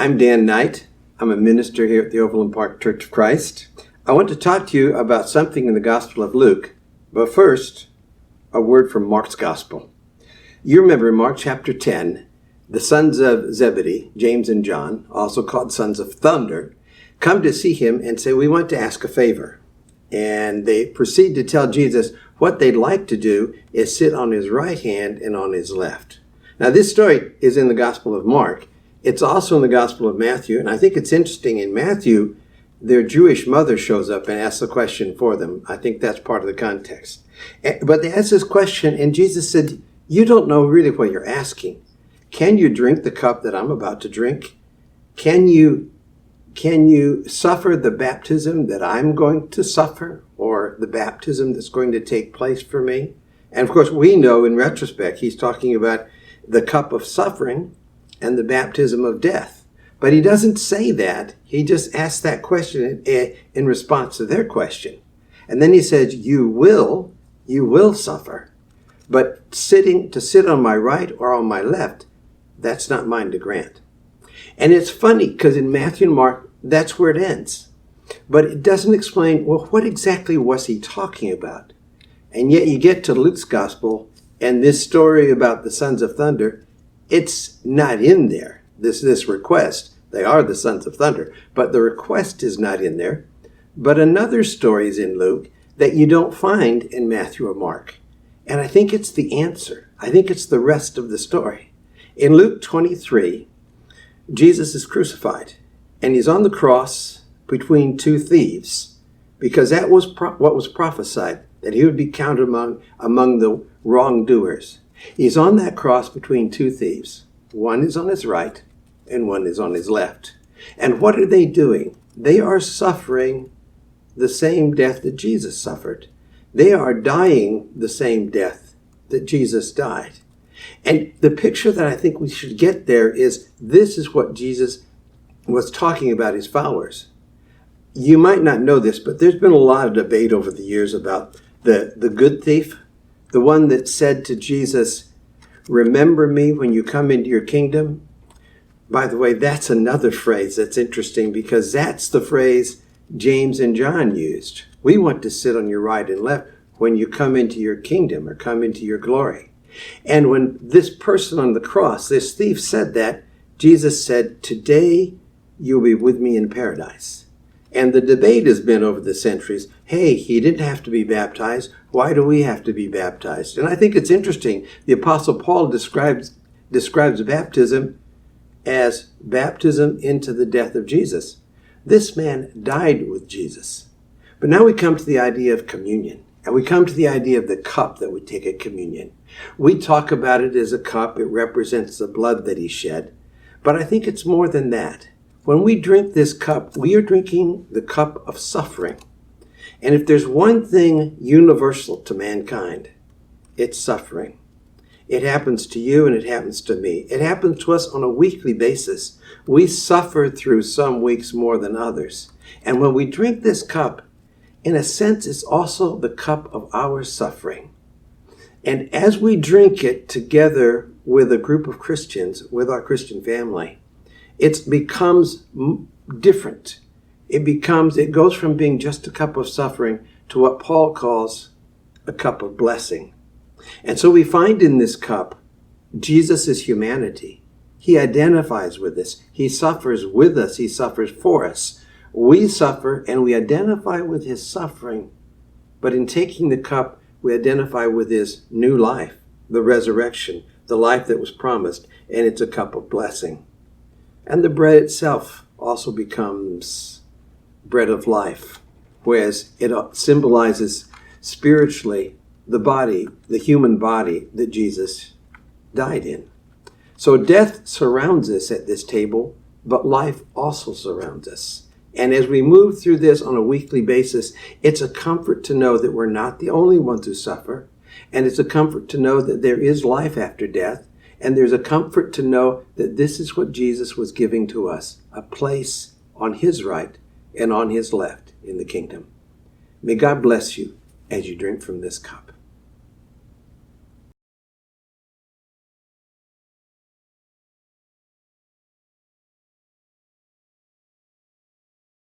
I'm Dan Knight. I'm a minister here at the Overland Park Church of Christ. I want to talk to you about something in the Gospel of Luke, but first, a word from Mark's Gospel. You remember in Mark chapter 10, the sons of Zebedee, James and John, also called sons of thunder, come to see him and say, we want to ask a favor. And they proceed to tell Jesus what they'd like to do is sit on his right hand and on his left. Now, this story is in the Gospel of Mark. It's also in the Gospel of Matthew, and I think it's interesting. In Matthew, their Jewish mother shows up and asks a question for them. I think that's part of the context. But they asked this question, and Jesus said, you don't know really what you're asking. Can you drink the cup that I'm about to drink? Can you suffer the baptism that I'm going to suffer, or the baptism that's going to take place for me? And of course, we know in retrospect, he's talking about the cup of suffering and the baptism of death. But he doesn't say that. He just asks that question in response to their question. And then he says, you will suffer. But to sit on my right or on my left, that's not mine to grant. And it's funny because in Matthew and Mark, that's where it ends. But it doesn't explain, well, what exactly was he talking about? And yet you get to Luke's gospel, and this story about the sons of thunder, it's not in there, this request. They are the sons of thunder, but the request is not in there. But another story is in Luke that you don't find in Matthew or Mark. And I think it's the answer. I think it's the rest of the story. In Luke 23, Jesus is crucified, and he's on the cross between two thieves, because that was what was prophesied, that he would be counted among the wrongdoers. He's on that cross between two thieves. One is on his right and one is on his left. And what are they doing? They are suffering the same death that Jesus suffered. They are dying the same death that Jesus died. And the picture that I think we should get there is this is what Jesus was talking about his followers. You might not know this, but there's been a lot of debate over the years about the good thief, the one that said to Jesus, remember me when you come into your kingdom. By the way, that's another phrase that's interesting because that's the phrase James and John used. We want to sit on your right and left when you come into your kingdom or come into your glory. And when this person on the cross, this thief said that, Jesus said, today you'll be with me in paradise. And the debate has been over the centuries, hey, he didn't have to be baptized. Why do we have to be baptized? And I think it's interesting. The Apostle Paul describes baptism as baptism into the death of Jesus. This man died with Jesus. But now we come to the idea of communion. And we come to the idea of the cup that we take at communion. We talk about it as a cup. It represents the blood that he shed. But I think it's more than that. When we drink this cup, we are drinking the cup of suffering. And if there's one thing universal to mankind, it's suffering. It happens to you and it happens to me. It happens to us on a weekly basis. We suffer through some weeks more than others. And when we drink this cup, in a sense, it's also the cup of our suffering. And as we drink it together with a group of Christians, with our Christian family, it becomes different. It goes from being just a cup of suffering to what Paul calls a cup of blessing. And so we find in this cup Jesus' humanity. He identifies with us. He suffers with us. He suffers for us. We suffer and we identify with his suffering. But in taking the cup, we identify with his new life, the resurrection, the life that was promised, and it's a cup of blessing. And the bread itself also becomes bread of life, whereas it symbolizes spiritually the body, the human body that Jesus died in. So death surrounds us at this table, but life also surrounds us. And as we move through this on a weekly basis, it's a comfort to know that we're not the only ones who suffer. And it's a comfort to know that there is life after death. And there's a comfort to know that this is what Jesus was giving to us, a place on his right and on his left in the kingdom. May God bless you as you drink from this cup.